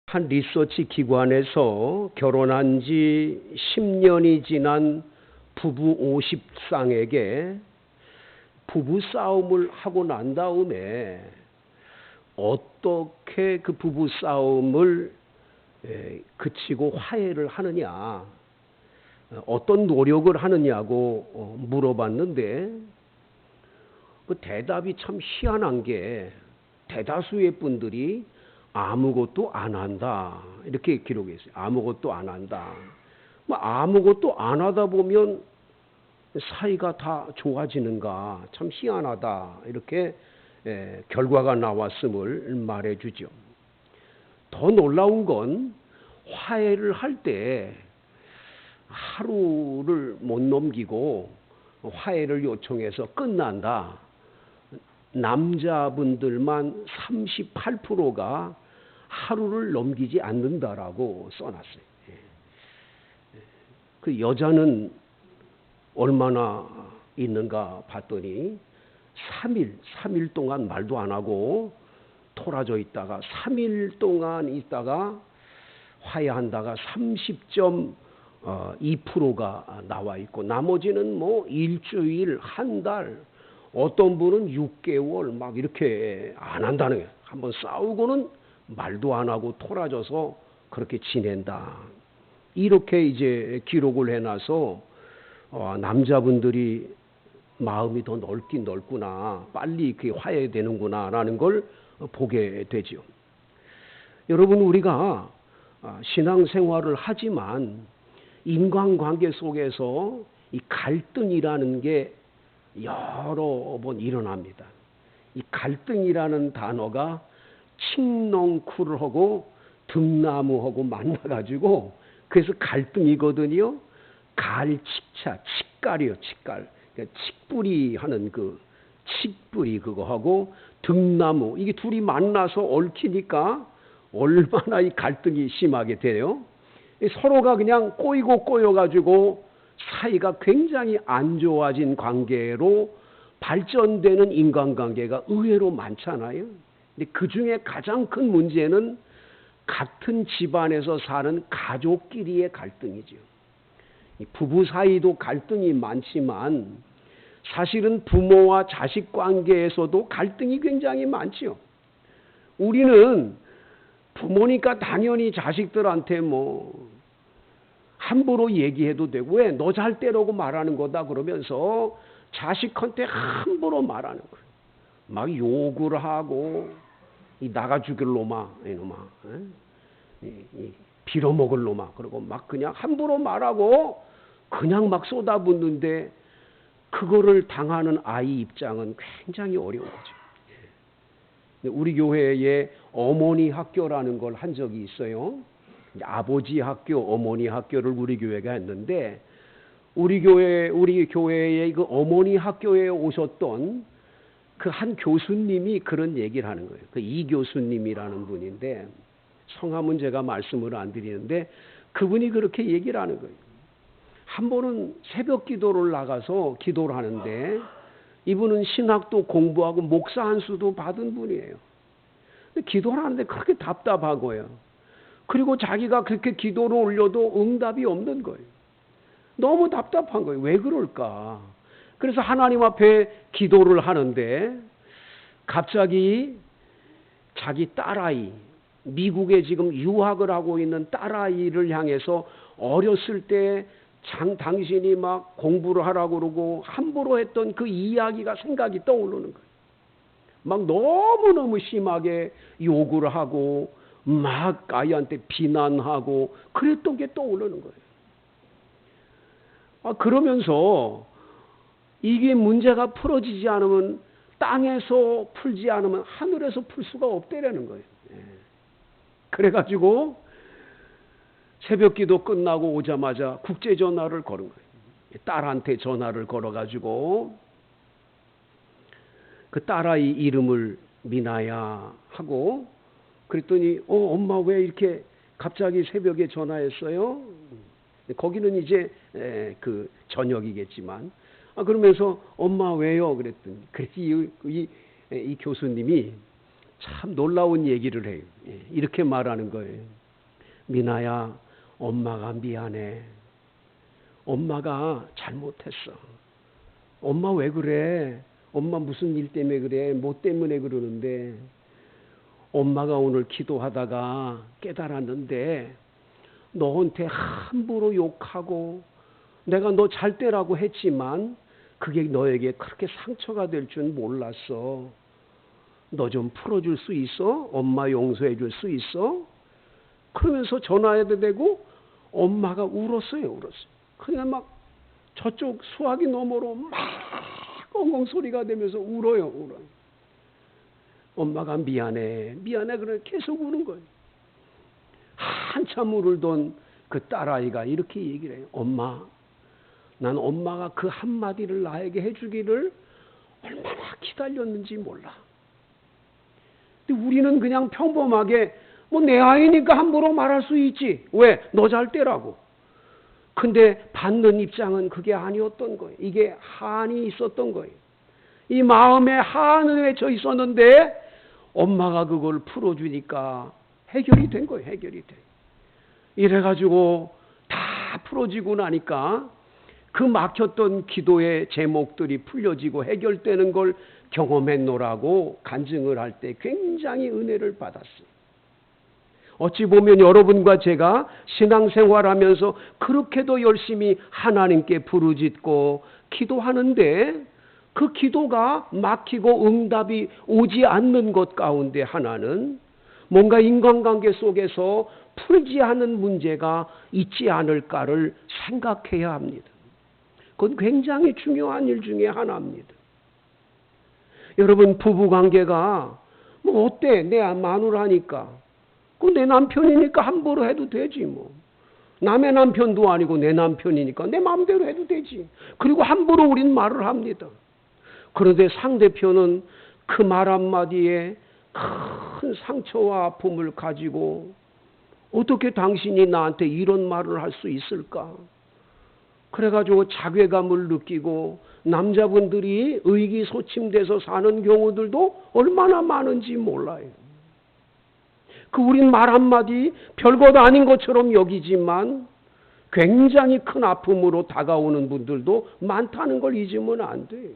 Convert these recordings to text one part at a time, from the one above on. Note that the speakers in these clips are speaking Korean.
한 리서치 기관에서 결혼한 지 10년이 지난 부부 50쌍에게 부부 싸움을 하고 난 다음에 어떻게 그 부부 싸움을 그치고 화해를 하느냐, 어떤 노력을 하느냐고 물어봤는데 그 대답이 참 희한한 게 대다수의 분들이 아무것도 안 한다 이렇게 기록했어요. 아무것도 안 한다. 아무것도 안 하다 보면 사이가 다 좋아지는가, 참 희한하다 이렇게 결과가 나왔음을 말해주죠. 더 놀라운 건 화해를 할 때 하루를 못 넘기고 화해를 요청해서 끝난다. 남자분들만 38%가 하루를 넘기지 않는다라고 써놨어요. 그 여자는 얼마나 있는가 봤더니 3일 동안 말도 안 하고 토라져 있다가 3일 동안 있다가 화해한다가 30.2%가 나와 있고, 나머지는 뭐 일주일, 한 달, 어떤 분은 6개월 막 이렇게 안 한다는 거예요. 한번 싸우고는 말도 안 하고 토라져서 그렇게 지낸다. 이렇게 이제 기록을 해놔서 남자분들이 마음이 더 넓긴 넓구나, 빨리 그게 화해되는구나라는 걸 보게 되죠. 여러분, 우리가 신앙생활을 하지만 인간관계 속에서 이 갈등이라는 게 여러 번 일어납니다. 이 갈등이라는 단어가 칡넝쿨하고 등나무하고 만나가지고 그래서 갈등이거든요. 갈칙차, 칡갈이요, 칡갈. 그러니까 칡뿌리 하는 그 칡뿌리 그거하고 등나무, 이게 둘이 만나서 얽히니까 얼마나 이 갈등이 심하게 돼요. 서로가 그냥 꼬이고 꼬여가지고 사이가 굉장히 안 좋아진 관계로 발전되는 인간관계가 의외로 많잖아요. 근데 그 중에 가장 큰 문제는 같은 집안에서 사는 가족끼리의 갈등이죠. 부부 사이도 갈등이 많지만 사실은 부모와 자식 관계에서도 갈등이 굉장히 많죠. 우리는 부모니까 당연히 자식들한테 뭐 함부로 얘기해도 되고, 왜 너 잘 때라고 말하는 거다 그러면서 자식한테 함부로 말하는 거예요. 막 욕을 하고, 이 나가 죽일 놈아, 이놈아, 이 빌어먹을 놈아, 그리고 막 그냥 함부로 말하고 그냥 막 쏟아붓는데 그거를 당하는 아이 입장은 굉장히 어려운 거죠. 우리 교회에 어머니 학교라는 걸 한 적이 있어요. 아버지 학교, 어머니 학교를 우리 교회가 했는데 우리 교회의 그 어머니 학교에 오셨던 그 한 교수님이 그런 얘기를 하는 거예요. 그 이 교수님이라는 분인데 성함은 제가 말씀을 안 드리는데 그분이 그렇게 얘기를 하는 거예요. 한 번은 새벽 기도를 나가서 기도를 하는데 이분은 신학도 공부하고 목사 한수도 받은 분이에요. 기도를 하는데 그렇게 답답하고요. 그리고 자기가 그렇게 기도를 올려도 응답이 없는 거예요. 너무 답답한 거예요. 왜 그럴까? 그래서 하나님 앞에 기도를 하는데 갑자기 자기 딸아이, 미국에 지금 유학을 하고 있는 딸아이를 향해서 어렸을 때 당신이 막 공부를 하라고 그러고 함부로 했던 그 이야기가 생각이 떠오르는 거예요. 막 너무너무 심하게 욕을 하고 막 아이한테 비난하고 그랬던 게 떠오르는 거예요. 그러면서 이게 문제가 풀어지지 않으면, 땅에서 풀지 않으면 하늘에서 풀 수가 없다라는 거예요. 그래가지고 새벽 기도 끝나고 오자마자 국제전화를 걸은 거예요. 딸한테 전화를 걸어가지고 그 딸아이 이름을 미나야 하고, 그랬더니 엄마 왜 이렇게 갑자기 새벽에 전화했어요? 거기는 이제 그 저녁이겠지만 그러면서 엄마 왜요? 그랬더니 이 교수님이 참 놀라운 얘기를 해요. 이렇게 말하는 거예요. 미나야, 엄마가 미안해. 엄마가 잘못했어. 엄마 왜 그래? 엄마 무슨 일 때문에 그래? 뭐 때문에 그러는데? 엄마가 오늘 기도하다가 깨달았는데 너한테 함부로 욕하고 내가 너 잘 되라고 했지만 그게 너에게 그렇게 상처가 될 줄 몰랐어. 너 좀 풀어줄 수 있어? 엄마 용서해 줄 수 있어? 그러면서 전화해도 되고 엄마가 울었어요. 그냥 막 저쪽 수화기 너머로 막 엉엉 소리가 되면서 울어요. 엄마가 미안해. 그래 계속 우는 거예요. 한참 울던 그 딸아이가 이렇게 얘기를 해요. 엄마, 난 엄마가 그 한마디를 나에게 해주기를 얼마나 기다렸는지 몰라. 근데 우리는 그냥 평범하게 뭐 내 아이니까 함부로 말할 수 있지. 왜? 너 잘 때라고. 근데 받는 입장은 그게 아니었던 거예요. 이게 한이 있었던 거예요. 이 마음에 한은 맺혀 있었는데 엄마가 그걸 풀어주니까 해결이 된 거예요. 해결이 돼. 이래가지고 다 풀어지고 나니까 그 막혔던 기도의 제목들이 풀려지고 해결되는 걸 경험했노라고 간증을 할 때 굉장히 은혜를 받았어요. 어찌 보면 여러분과 제가 신앙생활하면서 그렇게도 열심히 하나님께 부르짖고 기도하는데 그 기도가 막히고 응답이 오지 않는 것 가운데 하나는 뭔가 인간관계 속에서 풀지 않은 문제가 있지 않을까를 생각해야 합니다. 그건 굉장히 중요한 일 중에 하나입니다. 여러분, 부부관계가 뭐 어때? 내 마누라니까. 그 내 남편이니까 함부로 해도 되지 뭐. 남의 남편도 아니고 내 남편이니까 내 마음대로 해도 되지. 그리고 함부로 우린 말을 합니다. 그런데 상대편은 그 말 한마디에 큰 상처와 아픔을 가지고 어떻게 당신이 나한테 이런 말을 할 수 있을까? 그래가지고 자괴감을 느끼고 남자분들이 의기소침돼서 사는 경우들도 얼마나 많은지 몰라요. 그 우린 말 한마디 별것 아닌 것처럼 여기지만 굉장히 큰 아픔으로 다가오는 분들도 많다는 걸 잊으면 안 돼요.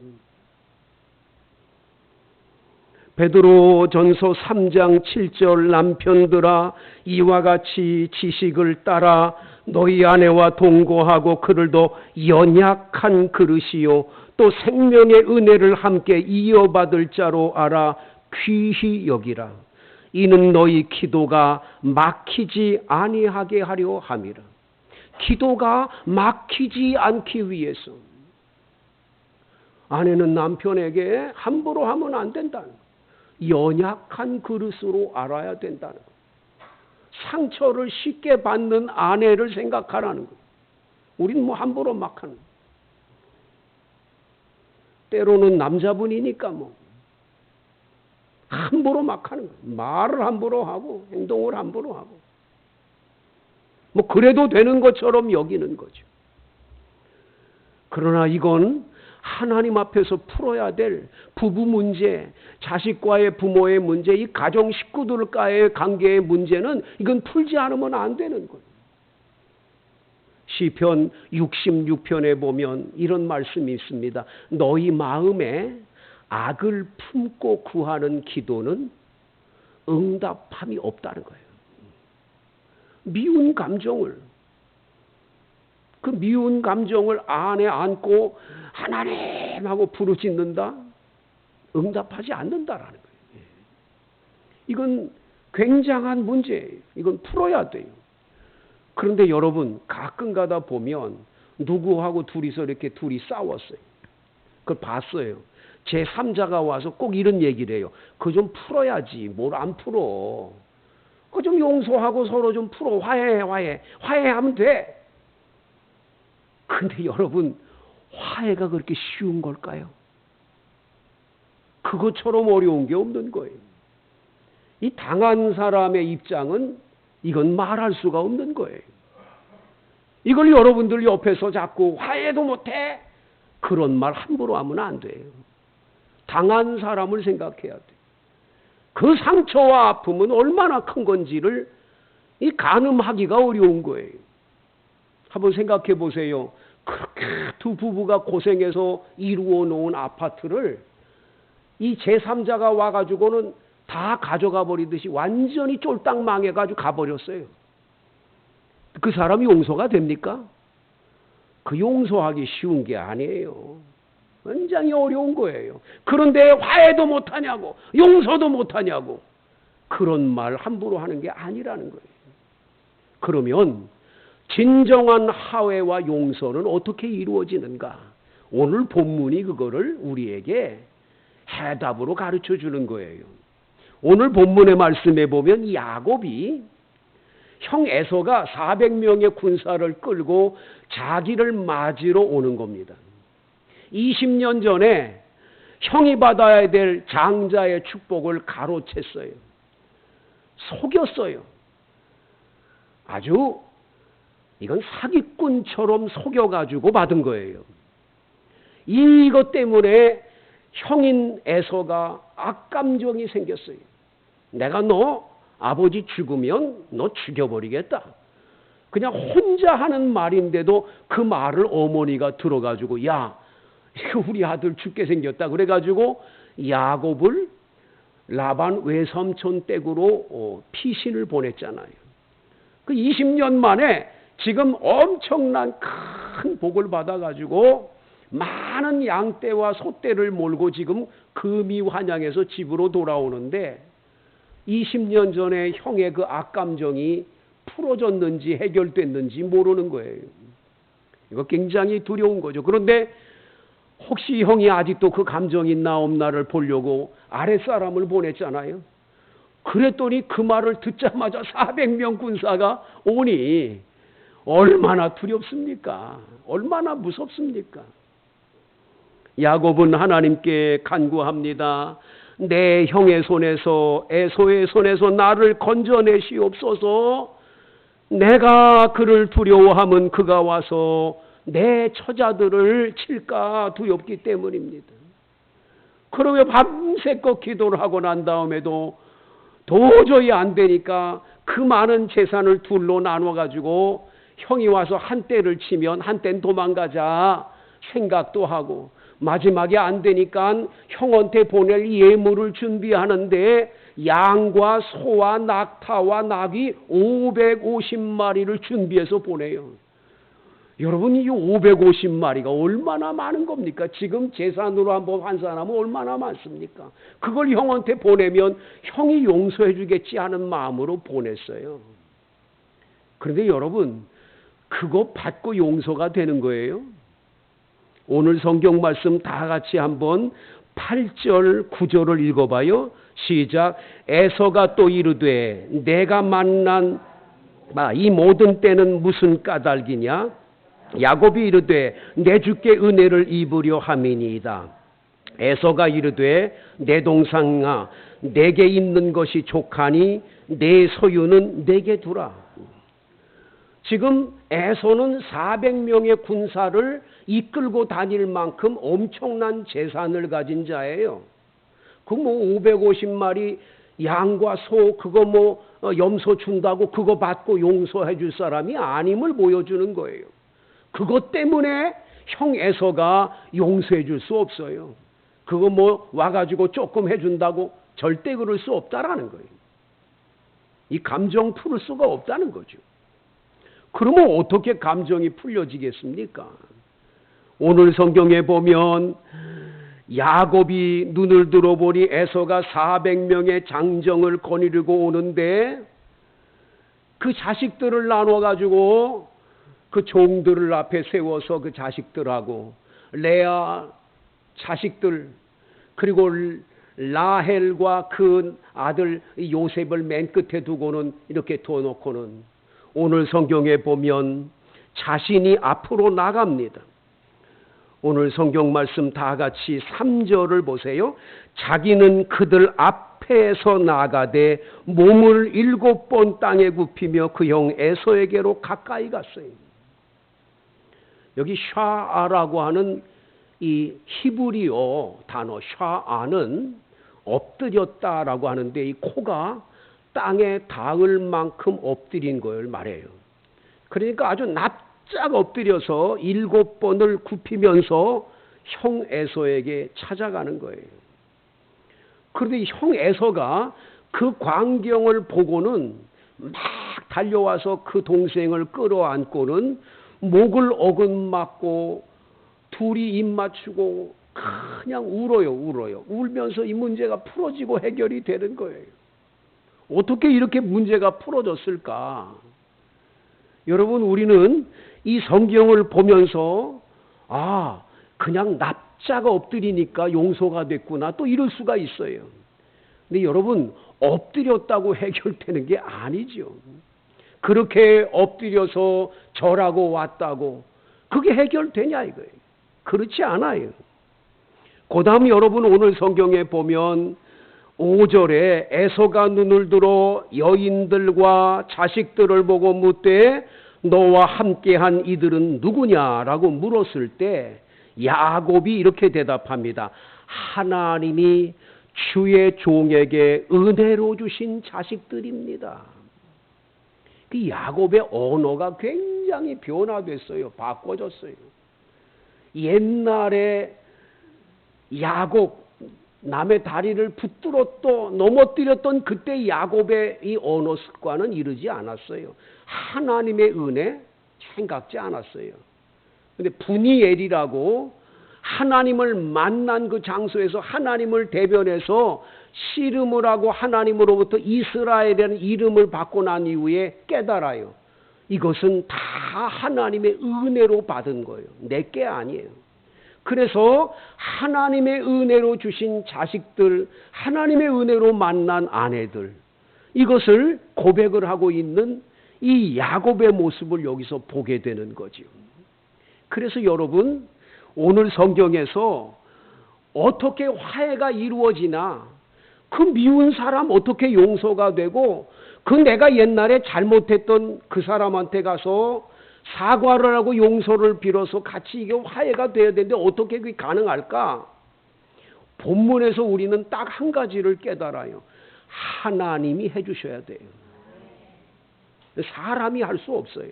베드로전서 3장 7절 남편들아 이와 같이 지식을 따라 너희 아내와 동거하고 그를 더 연약한 그릇이요 또 생명의 은혜를 함께 이어받을 자로 알아 귀히 여기라. 이는 너희 기도가 막히지 아니하게 하려 함이라. 기도가 막히지 않기 위해서 아내는 남편에게 함부로 하면 안 된다는 거예요. 연약한 그릇으로 알아야 된다는 거예요. 상처를 쉽게 받는 아내를 생각하라는 거예요. 우린 뭐 함부로 막 하는 거예요. 때로는 남자분이니까 뭐 함부로 막 하는 거예요. 말을 함부로 하고 행동을 함부로 하고 뭐 그래도 되는 것처럼 여기는 거죠. 그러나 이건 하나님 앞에서 풀어야 될 부부 문제, 자식과의 부모의 문제, 이 가정 식구들과의 관계의 문제는 이건 풀지 않으면 안 되는 거예요. 시편 66편에 보면 이런 말씀이 있습니다. 너희 마음에 악을 품고 구하는 기도는 응답함이 없다는 거예요. 미운 감정을 그 미운 감정을 안에 안고 하나님하고 부르짖는다? 응답하지 않는다라는 거예요. 이건 굉장한 문제예요. 이건 풀어야 돼요. 그런데 여러분 가끔 가다 보면 누구하고 둘이서 이렇게 둘이 싸웠어요. 그걸 봤어요. 제3자가 와서 꼭 이런 얘기를 해요. 그거 좀 풀어야지. 뭘 안 풀어. 그거 좀 용서하고 서로 좀 풀어. 화해하면 돼. 근데 여러분 화해가 그렇게 쉬운 걸까요? 그것처럼 어려운 게 없는 거예요. 이 당한 사람의 입장은 이건 말할 수가 없는 거예요. 이걸 여러분들 옆에서 자꾸 화해도 못해. 그런 말 함부로 하면 안 돼요. 당한 사람을 생각해야 돼. 그 상처와 아픔은 얼마나 큰 건지를 이 가늠하기가 어려운 거예요. 한번 생각해 보세요. 그렇게 두 부부가 고생해서 이루어 놓은 아파트를 이 제3자가 와가지고는 다 가져가 버리듯이 완전히 쫄딱 망해가지고 가버렸어요. 그 사람이 용서가 됩니까? 그 용서하기 쉬운 게 아니에요. 굉장히 어려운 거예요. 그런데 화해도 못하냐고, 용서도 못하냐고, 그런 말 함부로 하는 게 아니라는 거예요. 그러면 진정한 화해와 용서는 어떻게 이루어지는가? 오늘 본문이 그거를 우리에게 해답으로 가르쳐 주는 거예요. 오늘 본문의 말씀에 보면 야곱이 형 에서가 400명의 군사를 끌고 자기를 맞으러 오는 겁니다. 20년 전에 형이 받아야 될 장자의 축복을 가로챘어요. 속였어요. 아주 이건 사기꾼처럼 속여가지고 받은 거예요. 이것 때문에 형인 에서가 악감정이 생겼어요. 내가 너 아버지 죽으면 너 죽여버리겠다. 그냥 혼자 하는 말인데도 그 말을 어머니가 들어가지고 야, 이거 우리 아들 죽게 생겼다. 그래가지고 야곱을 라반 외삼촌 댁으로 피신을 보냈잖아요. 그 20년 만에 지금 엄청난 큰 복을 받아가지고 많은 양떼와 소떼를 몰고 지금 금이 환양해서 집으로 돌아오는데 20년 전에 형의 그 악감정이 풀어졌는지 해결됐는지 모르는 거예요. 이거 굉장히 두려운 거죠. 그런데 혹시 형이 아직도 그 감정이 있나 없나를 보려고 아랫사람을 보냈잖아요. 그랬더니 그 말을 듣자마자 400명 군사가 오니 얼마나 두렵습니까? 얼마나 무섭습니까? 야곱은 하나님께 간구합니다. 내 형의 손에서 에서의 손에서 나를 건져내시옵소서. 내가 그를 두려워하면 그가 와서 내 처자들을 칠까 두렵기 때문입니다. 그러면 밤새껏 기도를 하고 난 다음에도 도저히 안 되니까 그 많은 재산을 둘로 나눠가지고 형이 와서 한 대를 치면 한 대는 도망가자 생각도 하고 마지막에 안 되니까 형한테 보낼 예물을 준비하는데 양과 소와 낙타와 낙이 550마리를 준비해서 보내요. 여러분, 이 550마리가 얼마나 많은 겁니까? 지금 재산으로 한번 환산하면 얼마나 많습니까? 그걸 형한테 보내면 형이 용서해 주겠지 하는 마음으로 보냈어요. 그런데 여러분, 그거 받고 용서가 되는 거예요? 오늘 성경 말씀 다 같이 한번 8절 9절을 읽어봐요. 시작. 에서가 또 이르되 내가 만난 이 모든 때는 무슨 까닭이냐? 야곱이 이르되 내 주께 은혜를 입으려 함이니이다. 에서가 이르되 내 동상아 내게 있는 것이 족하니 내 소유는 내게 두라. 지금 에서는 400명의 군사를 이끌고 다닐 만큼 엄청난 재산을 가진 자예요. 그 550마리 양과 소 그거 염소 준다고 그거 받고 용서해 줄 사람이 아님을 보여주는 거예요. 그것 때문에 형 에서가 용서해 줄 수 없어요. 그거 와가지고 조금 해준다고 절대 그럴 수 없다라는 거예요. 이 감정 풀을 수가 없다는 거죠. 그러면 어떻게 감정이 풀려지겠습니까? 오늘 성경에 보면 야곱이 눈을 들어보니 에서가 400명의 장정을 거느리고 오는데 그 자식들을 나눠가지고 그 종들을 앞에 세워서 그 자식들하고 레아 자식들 그리고 라헬과 그 아들 요셉을 맨 끝에 두고는 이렇게 둬놓고는 오늘 성경에 보면 자신이 앞으로 나갑니다. 오늘 성경 말씀 다 같이 3절을 보세요. 자기는 그들 앞에서 나가되 몸을 7번 땅에 굽히며 그 형 에서에게로 가까이 갔어요. 여기 샤아라고 하는 이 히브리어 단어 샤아는 엎드렸다라고 하는데 이 코가 땅에 닿을 만큼 엎드린 걸 말해요. 그러니까 아주 납작 엎드려서 7번을 굽히면서 형 에서에게 찾아가는 거예요. 그런데 형 에서가 그 광경을 보고는 막 달려와서 그 동생을 끌어안고는 목을 어긋맞고 둘이 입 맞추고 그냥 울어요. 울면서 이 문제가 풀어지고 해결이 되는 거예요. 어떻게 이렇게 문제가 풀어졌을까? 여러분, 우리는 이 성경을 보면서 그냥 납작 엎드리니까 용서가 됐구나 또 이럴 수가 있어요. 근데 여러분, 엎드렸다고 해결되는 게 아니죠. 그렇게 엎드려서 절하고 왔다고 그게 해결되냐 이거예요. 그렇지 않아요. 그 다음 여러분 오늘 성경에 보면 5절에 에서가 눈을 들어 여인들과 자식들을 보고 묻되 너와 함께한 이들은 누구냐라고 물었을 때 야곱이 이렇게 대답합니다. 하나님이 주의 종에게 은혜로 주신 자식들입니다. 그 야곱의 언어가 굉장히 변화됐어요. 바꿔졌어요. 옛날에 야곱 남의 다리를 붙들어 또 넘어뜨렸던 그때 야곱의 이 언어 습관은 이르지 않았어요. 하나님의 은혜 생각지 않았어요. 근데 분이엘이라고 하나님을 만난 그 장소에서 하나님을 대변해서 씨름을 하고 하나님으로부터 이스라엘이라는 이름을 받고 난 이후에 깨달아요. 이것은 다 하나님의 은혜로 받은 거예요. 내게 아니에요. 그래서 하나님의 은혜로 주신 자식들, 하나님의 은혜로 만난 아내들, 이것을 고백을 하고 있는 이 야곱의 모습을 여기서 보게 되는 거죠. 그래서 여러분, 오늘 성경에서 어떻게 화해가 이루어지나, 그 미운 사람 어떻게 용서가 되고, 그 내가 옛날에 잘못했던 그 사람한테 가서 사과를 하고 용서를 빌어서 같이 이게 화해가 돼야 되는데 어떻게 그게 가능할까? 본문에서 우리는 딱 한 가지를 깨달아요. 하나님이 해주셔야 돼요. 사람이 할 수 없어요.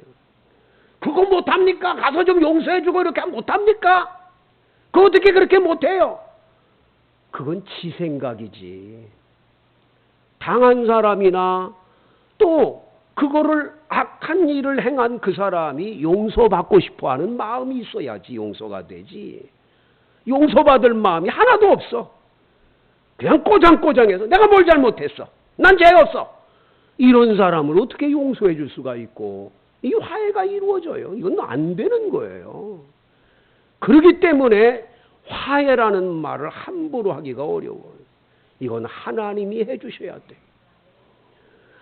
그거 못합니까? 가서 좀 용서해주고 이렇게 하면 못합니까? 그거 어떻게 그렇게 못해요? 그건 지 생각이지. 당한 사람이나 또 그거를 악한 일을 행한 그 사람이 용서받고 싶어하는 마음이 있어야지 용서가 되지. 용서받을 마음이 하나도 없어. 그냥 꼬장꼬장해서 내가 뭘 잘못했어. 난 죄 없어. 이런 사람을 어떻게 용서해 줄 수가 있고 이 화해가 이루어져요. 이건 안 되는 거예요. 그렇기 때문에 화해라는 말을 함부로 하기가 어려워요. 이건 하나님이 해주셔야 돼요.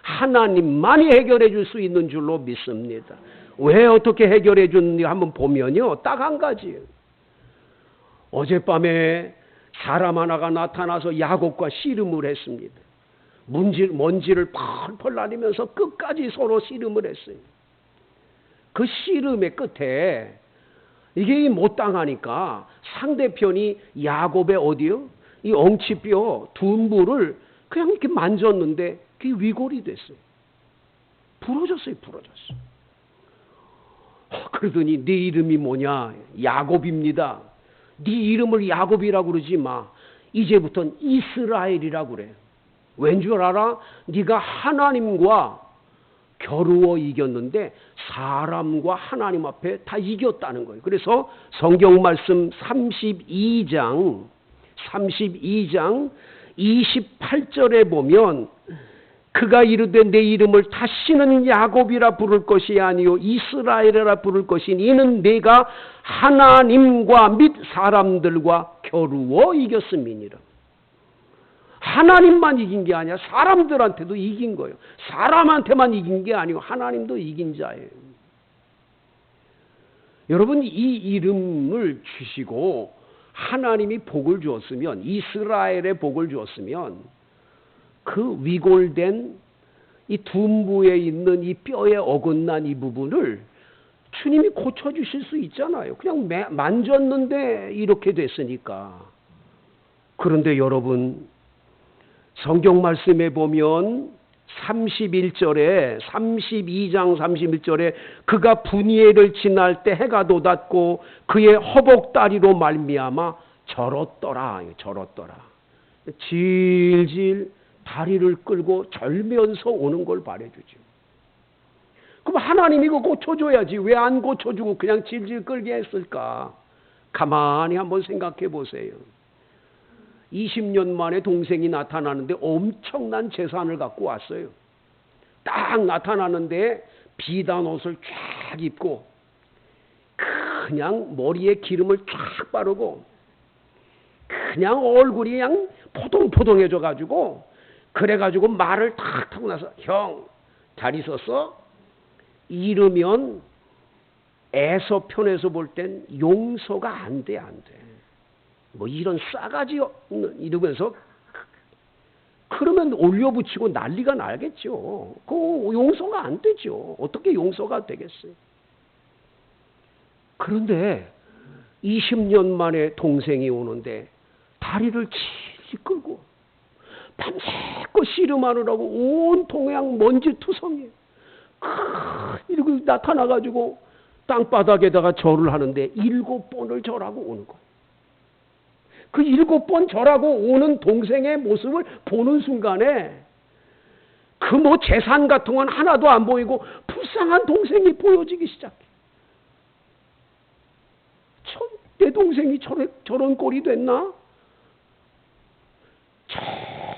하나님만이 해결해 줄 수 있는 줄로 믿습니다. 왜 어떻게 해결해 줬는지 한번 보면요. 딱 한 가지예요. 어젯밤에 사람 하나가 나타나서 야곱과 씨름을 했습니다. 먼지를 펄펄 날리면서 끝까지 서로 씨름을 했어요. 그 씨름의 끝에 이게 못 당하니까 상대편이 야곱의 어디요? 이 엉치뼈 둔부를 그냥 이렇게 만졌는데 그게 위골이 됐어요. 부러졌어요. 그러더니 네 이름이 뭐냐? 야곱입니다. 네 이름을 야곱이라고 그러지 마. 이제부터는 이스라엘이라고 그래. 왠 줄 알아? 네가 하나님과 겨루어 이겼는데 사람과 하나님 앞에 다 이겼다는 거예요. 그래서 성경 말씀 32장 28절에 보면 그가 이르되 내 이름을 다시는 야곱이라 부를 것이 아니요 이스라엘이라 부를 것이니 이는 내가 하나님과 및 사람들과 겨루어 이겼음이니라. 하나님만 이긴 게 아니라 사람들한테도 이긴 거예요. 사람한테만 이긴 게 아니고 하나님도 이긴 자예요. 여러분, 이 이름을 주시고 하나님이 복을 주었으면, 이스라엘의 복을 주었으면 그 위골된 이 둔부에 있는 이 뼈에 어긋난 이 부분을 주님이 고쳐주실 수 있잖아요. 그냥 만졌는데 이렇게 됐으니까. 그런데 여러분, 성경 말씀에 보면 31절에 32장 31절에 그가 분이엘을 지날 때 해가 돋았고 그의 허벅다리로 말미암아 절었더라. 절었더라. 질질 다리를 끌고 절면서 오는 걸 말해주죠. 그럼 하나님이 그거 고쳐줘야지. 왜 안 고쳐주고 그냥 질질 끌게 했을까? 가만히 한번 생각해 보세요. 20년 만에 동생이 나타나는데 엄청난 재산을 갖고 왔어요. 딱 나타나는데 비단 옷을 쫙 입고 그냥 머리에 기름을 쫙 바르고 그냥 얼굴이 그냥 포동포동해져 가지고 그래가지고 말을 탁 타고 나서 형 잘 있었어? 이러면 에서 편에서 볼 땐 용서가 안 돼. 뭐 이런 싸가지 이러면서 그러면 올려붙이고 난리가 나겠죠. 그 용서가 안 되죠. 어떻게 용서가 되겠어요? 그런데 20년 만에 동생이 오는데 다리를 질질 끌고 밤새껏 씨름하느라고 온 동양 먼지 투성이에요. 이러고 나타나가지고 땅바닥에다가 절을 하는데 7번을 절하고 오는 거예요. 그 7번 절하고 오는 동생의 모습을 보는 순간에 그 뭐 재산 같은 건 하나도 안 보이고 불쌍한 동생이 보여지기 시작해. 내 동생이 저런 꼴이 됐나?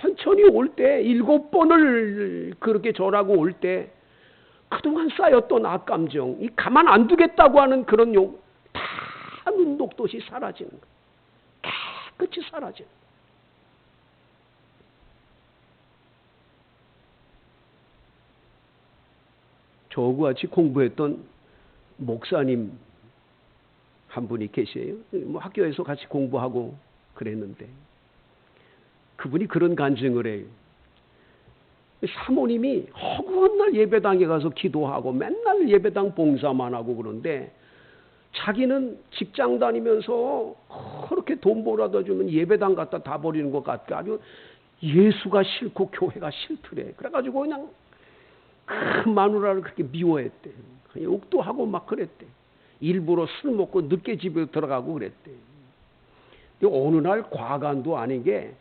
천천히 올 때 7번을 그렇게 절하고 올 때 그동안 쌓였던 악감정, 이 가만 안 두겠다고 하는 그런 다 눈독도시 사라지는 거예요. 깨끗이 사라지는 거예요. 저하고 같이 공부했던 목사님 한 분이 계세요. 뭐 학교에서 같이 공부하고 그랬는데 그분이 그런 간증을 해요. 사모님이 허구한 날 예배당에 가서 기도하고 맨날 예배당 봉사만 하고 그런데 자기는 직장 다니면서 그렇게 돈 벌어다 주면 예배당 갖다 다 버리는 것 같고 아주 예수가 싫고 교회가 싫더래. 그래가지고 그냥 그 마누라를 그렇게 미워했대. 욕도 하고 막 그랬대. 일부러 술 먹고 늦게 집에 들어가고 그랬대. 어느 날 과간도 아닌 게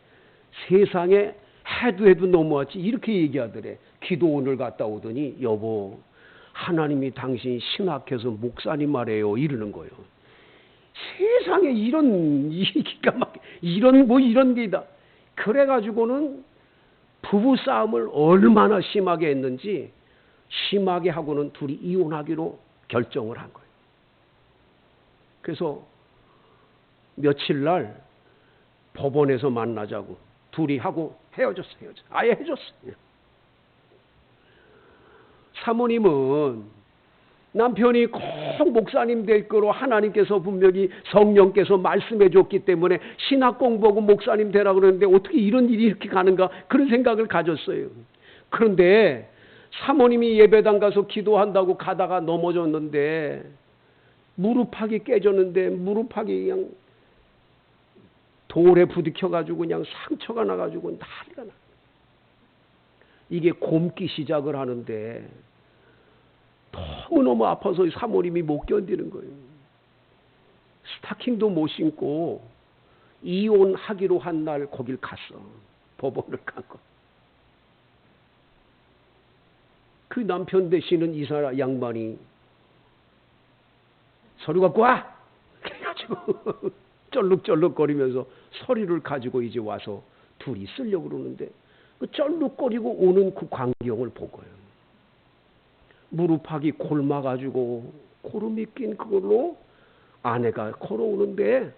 세상에 해도 너무하지 이렇게 얘기하더래. 기도원을 갔다 오더니 여보 하나님이 당신 신학해서 목사님 말해요 이러는 거예요. 세상에 이런 기가 막 이런 게다. 그래가지고는 부부 싸움을 얼마나 심하게 했는지 심하게 하고는 둘이 이혼하기로 결정을 한 거예요. 그래서 며칠 날 법원에서 만나자고 둘이 하고 헤어졌어. 아예 헤어졌어요. 사모님은 남편이 꼭 목사님 될 거로 하나님께서 분명히 성령께서 말씀해 줬기 때문에 신학 공부하고 목사님 되라고 그러는데 어떻게 이런 일이 이렇게 가는가 그런 생각을 가졌어요. 그런데 사모님이 예배당 가서 기도한다고 가다가 넘어졌는데 무릎팍이 깨졌는데 무릎팍이 그냥 돌에 부딪혀가지고 그냥 상처가 나가지고 난리가 나. 이게 곰기 시작을 하는데 너무너무 아파서 사모님이 못 견디는 거예요. 스타킹도 못 신고 이혼하기로 한 날 거길 갔어. 법원을 간 거. 그 남편 되시는 이사 양반이 서류 갖고 와! 그래가지고 쩔룩쩔룩거리면서 서류를 가지고 이제 와서 둘이 쓰려고 그러는데 그 쩔룩거리고 오는 그 광경을 본 거예요. 무릎팍이 골마가지고 고름이 낀 그걸로 아내가 걸어오는데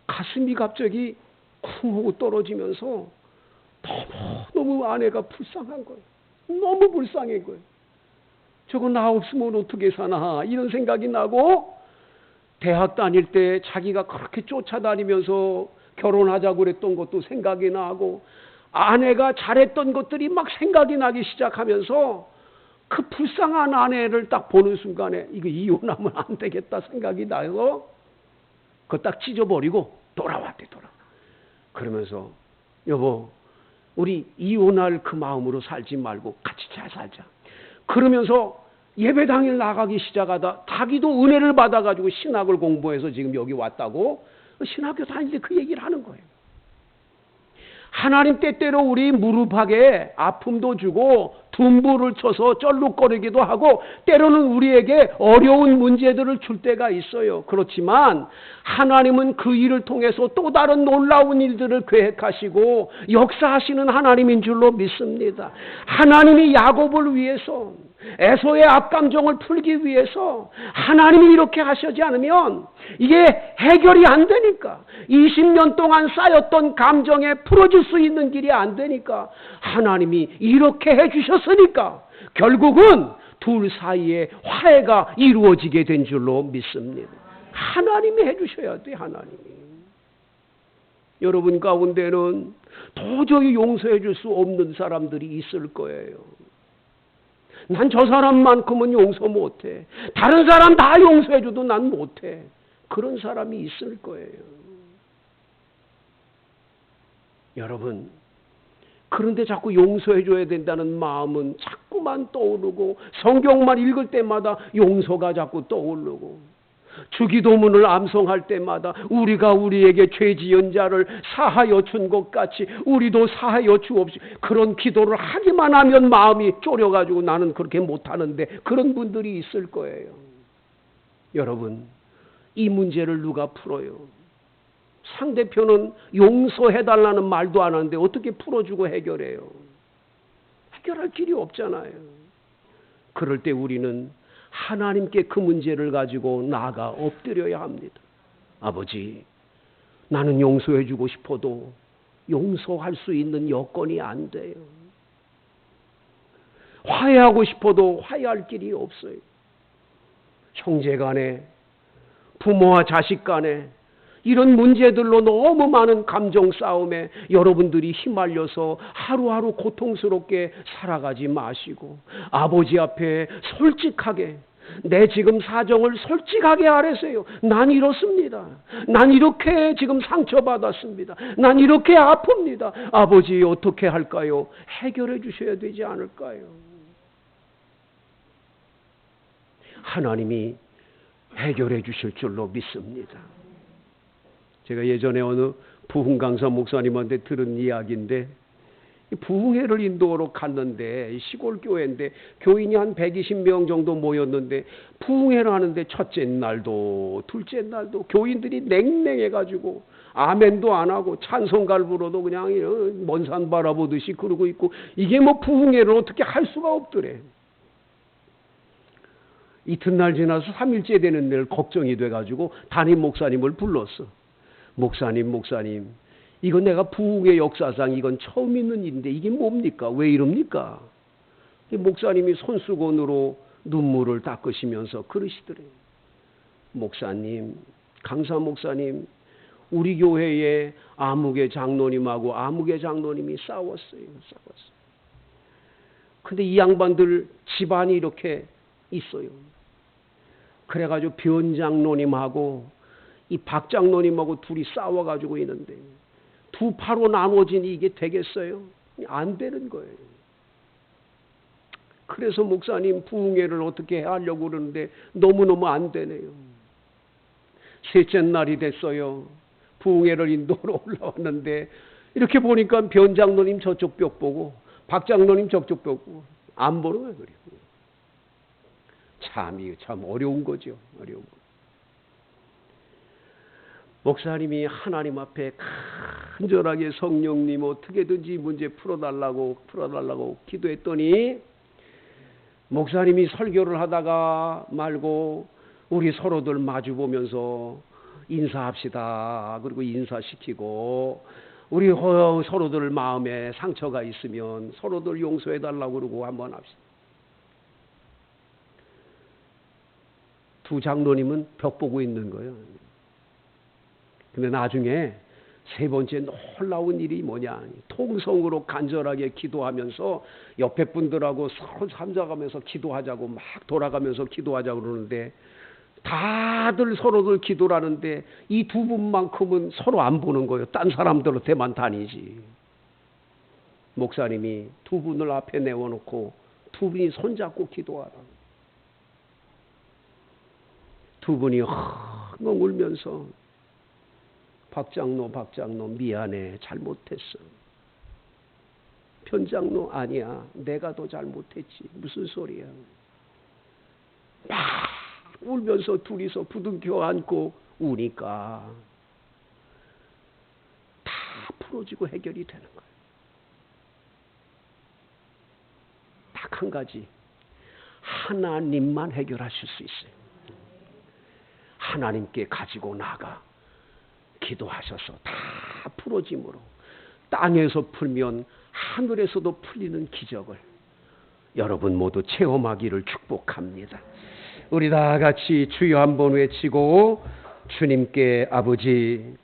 가슴이 갑자기 쿵 하고 떨어지면서 너무 아내가 불쌍한 거예요. 너무 불쌍한 거예요. 저거 나 없으면 어떻게 사나 이런 생각이 나고 대학 다닐 때 자기가 그렇게 쫓아다니면서 결혼하자고 그랬던 것도 생각이 나고 아내가 잘했던 것들이 막 생각이 나기 시작하면서 그 불쌍한 아내를 딱 보는 순간에 이거 이혼하면 안 되겠다 생각이 나서 그거 딱 찢어버리고 돌아왔대. 그러면서 여보 우리 이혼할 그 마음으로 살지 말고 같이 잘 살자. 그러면서 예배 당일 나가기 시작하다 자기도 은혜를 받아가지고 신학을 공부해서 지금 여기 왔다고 신학교 다닐 때 그 얘기를 하는 거예요. 하나님 때때로 우리 무릎하게 아픔도 주고 둔부를 쳐서 쩔룩거리기도 하고 때로는 우리에게 어려운 문제들을 줄 때가 있어요. 그렇지만 하나님은 그 일을 통해서 또 다른 놀라운 일들을 계획하시고 역사하시는 하나님인 줄로 믿습니다. 하나님이 야곱을 위해서 에서의 악감정을 풀기 위해서 하나님이 이렇게 하시지 않으면 이게 해결이 안 되니까 20년 동안 쌓였던 감정에 풀어줄 수 있는 길이 안 되니까 하나님이 이렇게 해주셨으니까 결국은 둘 사이에 화해가 이루어지게 된 줄로 믿습니다. 하나님이 해주셔야 돼. 하나님이. 여러분 가운데는 도저히 용서해 줄 수 없는 사람들이 있을 거예요. 난 저 사람만큼은 용서 못해. 다른 사람 다 용서해줘도 난 못해. 그런 사람이 있을 거예요. 여러분, 그런데 자꾸 용서해줘야 된다는 마음은 자꾸만 떠오르고 성경만 읽을 때마다 용서가 자꾸 떠오르고 주기도문을 암송할 때마다 우리가 우리에게 죄 지은 자를 사하여 준 것 같이 우리도 사하여 주옵시고 그런 기도를 하기만 하면 마음이 졸여가지고 나는 그렇게 못하는데 그런 분들이 있을 거예요. 여러분, 이 문제를 누가 풀어요? 상대편은 용서해달라는 말도 안 하는데 어떻게 풀어주고 해결해요? 해결할 길이 없잖아요. 그럴 때 우리는 하나님께 그 문제를 가지고 나아가 엎드려야 합니다. 아버지, 나는 용서해주고 싶어도 용서할 수 있는 여건이 안 돼요. 화해하고 싶어도 화해할 길이 없어요. 형제 간에, 부모와 자식 간에 이런 문제들로 너무 많은 감정 싸움에 여러분들이 휘말려서 하루하루 고통스럽게 살아가지 마시고 아버지 앞에 솔직하게 내 지금 사정을 솔직하게 아뢰세요. 난 이렇습니다. 난 이렇게 지금 상처받았습니다. 난 이렇게 아픕니다. 아버지 어떻게 할까요? 해결해 주셔야 되지 않을까요? 하나님이 해결해 주실 줄로 믿습니다. 제가 예전에 어느 부흥 강사 목사님한테 들은 이야기인데 부흥회를 인도하러 갔는데 시골 교회인데 교인이 한 120명 정도 모였는데 부흥회를 하는데 첫째 날도 둘째 날도 교인들이 냉랭해가지고 아멘도 안 하고 찬송가를 불어도 그냥 먼 산 바라보듯이 그러고 있고 이게 뭐 부흥회를 어떻게 할 수가 없더래. 이튿날 지나서 3일째 되는 날 걱정이 돼가지고 담임 목사님을 불렀어. 목사님, 이건 내가 부흥의 역사상 이건 처음 있는 일인데 이게 뭡니까? 왜 이럽니까? 목사님이 손수건으로 눈물을 닦으시면서 그러시더래요. 목사님, 강사 목사님, 우리 교회에 아무개 장로님하고 아무개 장로님이 싸웠어요. 근데 이 양반들 집안이 이렇게 있어요. 그래가지고 변 장로님하고 이 박 장로님하고 둘이 싸워가지고 있는데 두 파로 나눠지니 이게 되겠어요? 안 되는 거예요. 그래서 목사님 부흥회를 어떻게 하려고 그러는데 너무너무 안 되네요. 셋째 날이 됐어요. 부흥회를 인도로 올라왔는데 이렇게 보니까 변 장로님 저쪽 벽 보고 박 장로님 저쪽 벽 보고 안 보는 거예요. 참 어려운 거죠. 어려운 거. 목사님이 하나님 앞에 간절하게 성령님 어떻게든지 문제 풀어달라고 기도했더니 목사님이 설교를 하다가 말고 우리 서로들 마주보면서 인사합시다. 그리고 인사시키고 우리 서로들 마음에 상처가 있으면 서로들 용서해달라고 그러고 한번 합시다. 두 장로님은 벽 보고 있는 거예요. 근데 나중에 세 번째 놀라운 일이 뭐냐. 통성으로 간절하게 기도하면서 옆에 분들하고 서로 삼자가면서 기도하자고 막 돌아가면서 기도하자고 그러는데 다들 서로들 기도를 하는데 이 두 분만큼은 서로 안 보는 거예요. 딴 사람들한테만 다니지. 목사님이 두 분을 앞에 내어놓고 두 분이 손잡고 기도하라. 두 분이 엉엉 울면서 박장로 미안해, 잘못했어. 변장로 아니야, 내가 더 잘못했지. 무슨 소리야. 막 울면서 둘이서 부둥켜 안고 우니까 다 풀어지고 해결이 되는 거예요. 딱 한 가지, 하나님만 해결하실 수 있어요. 하나님께 가지고 나가 기도하셔서 다 풀어짐으로 땅에서 풀면 하늘에서도 풀리는 기적을 여러분 모두 체험하기를 축복합니다. 우리 다 같이 주여 한번 외치고 주님께 아버지